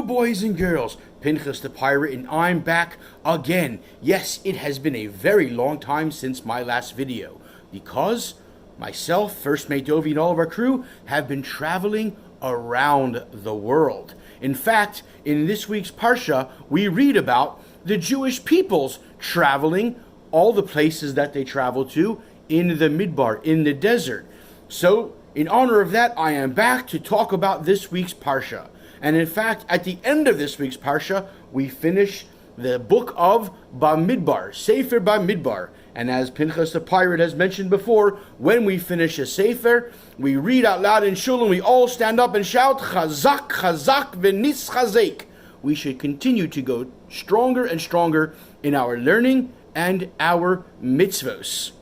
boys and girls, Pinchus the Pirate, and I'm back again. Yes, it has been a very long time since my last video, because myself, First Mate Dovey, and all of our crew have been traveling around the world. In fact, in this week's Parsha, we read about the Jewish peoples traveling all the places that they travel to in the Midbar, in the desert. So, in honor of that, I am back to talk about this week's Parsha. And in fact, at the end of this week's Parsha, we finish the book of Bamidbar, Sefer Bamidbar. And as Pinchus the Pirate has mentioned before, when we finish a Sefer, we read out loud in Shul and we all stand up and shout, Chazak, Chazak, V'nis Chazek. We should continue to go stronger and stronger in our learning and our mitzvos.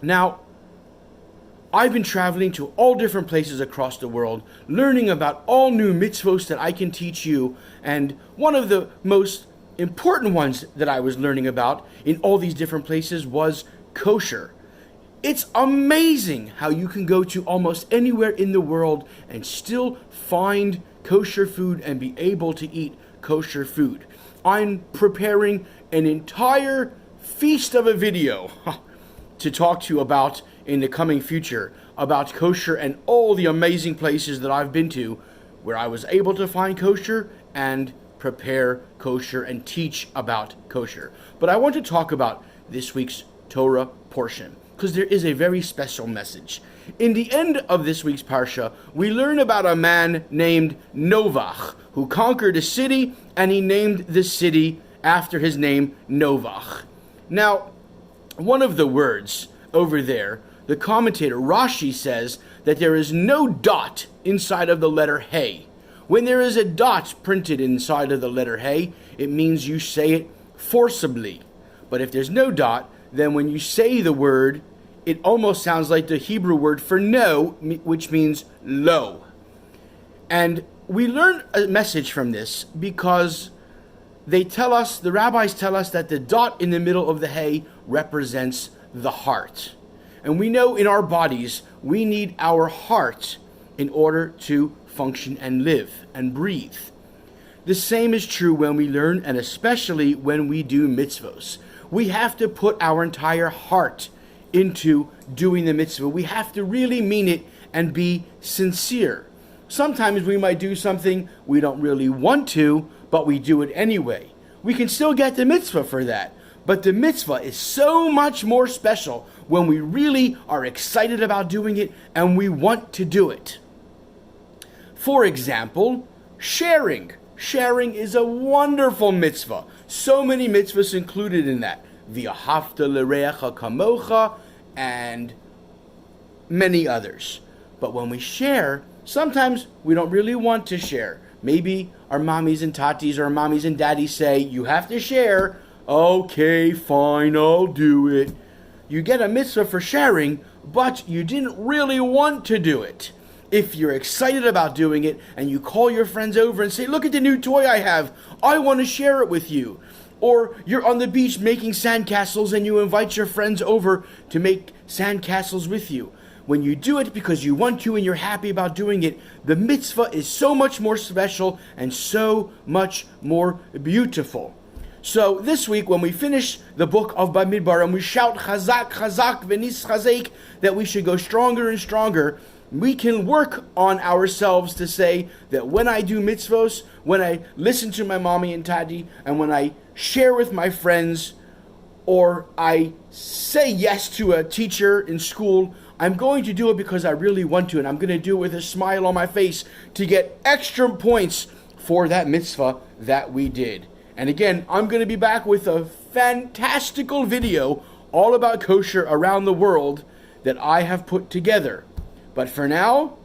Now, I've been traveling to all different places across the world, learning about all new mitzvos that I can teach you. And one of the most important ones that I was learning about in all these different places was kosher. It's amazing how you can go to almost anywhere in the world and still find kosher food and be able to eat kosher food. I'm preparing an entire feast of a video to talk to you about in the coming future, about kosher and all the amazing places that I've been to where I was able to find kosher and prepare kosher and teach about kosher. But I want to talk about this week's Torah portion because there is a very special message. In the end of this week's Parsha, we learn about a man named Novach who conquered a city, and he named the city after his name, Novach. Now, one of the words over there, the commentator Rashi says that there is no dot inside of the letter Hey. When there is a dot printed inside of the letter Hey, it means you say it forcibly. But if there's no dot, then when you say the word, it almost sounds like the Hebrew word for no, which means low. And we learn a message from this because the rabbis tell us that the dot in the middle of the Hey represents the heart. And we know in our bodies, we need our heart in order to function and live and breathe. The same is true when we learn, and especially when we do mitzvos. We have to put our entire heart into doing the mitzvah. We have to really mean it and be sincere. Sometimes we might do something we don't really want to, but we do it anyway. We can still get the mitzvah for that. But the mitzvah is so much more special when we really are excited about doing it and we want to do it. For example, sharing. Sharing is a wonderful mitzvah. So many mitzvahs included in that. V'ahavta l'reacha kamocha and many others. But when we share, sometimes we don't really want to share. Maybe our mommies and tatis or our mommies and daddies say, you have to share. Okay, fine, I'll do it. You get a mitzvah for sharing, but you didn't really want to do it. If you're excited about doing it and you call your friends over and say, look at the new toy I have, I want to share it with you. Or you're on the beach making sandcastles and you invite your friends over to make sandcastles with you. When you do it because you want to and you're happy about doing it, the mitzvah is so much more special and so much more beautiful. So this week, when we finish the book of Bamidbar and we shout Chazak, Chazak, V'nis Chazek, that we should go stronger and stronger, we can work on ourselves to say that when I do mitzvos, when I listen to my mommy and daddy, and when I share with my friends, or I say yes to a teacher in school, I'm going to do it because I really want to, and I'm going to do it with a smile on my face to get extra points for that mitzvah that we did. And again, I'm going to be back with a fantastical video all about kosher around the world that I have put together. But for now,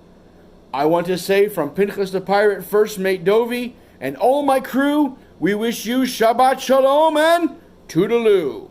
I want to say from Pinchus the Pirate, First Mate Dovey, and all my crew, we wish you Shabbat Shalom and Toodaloo.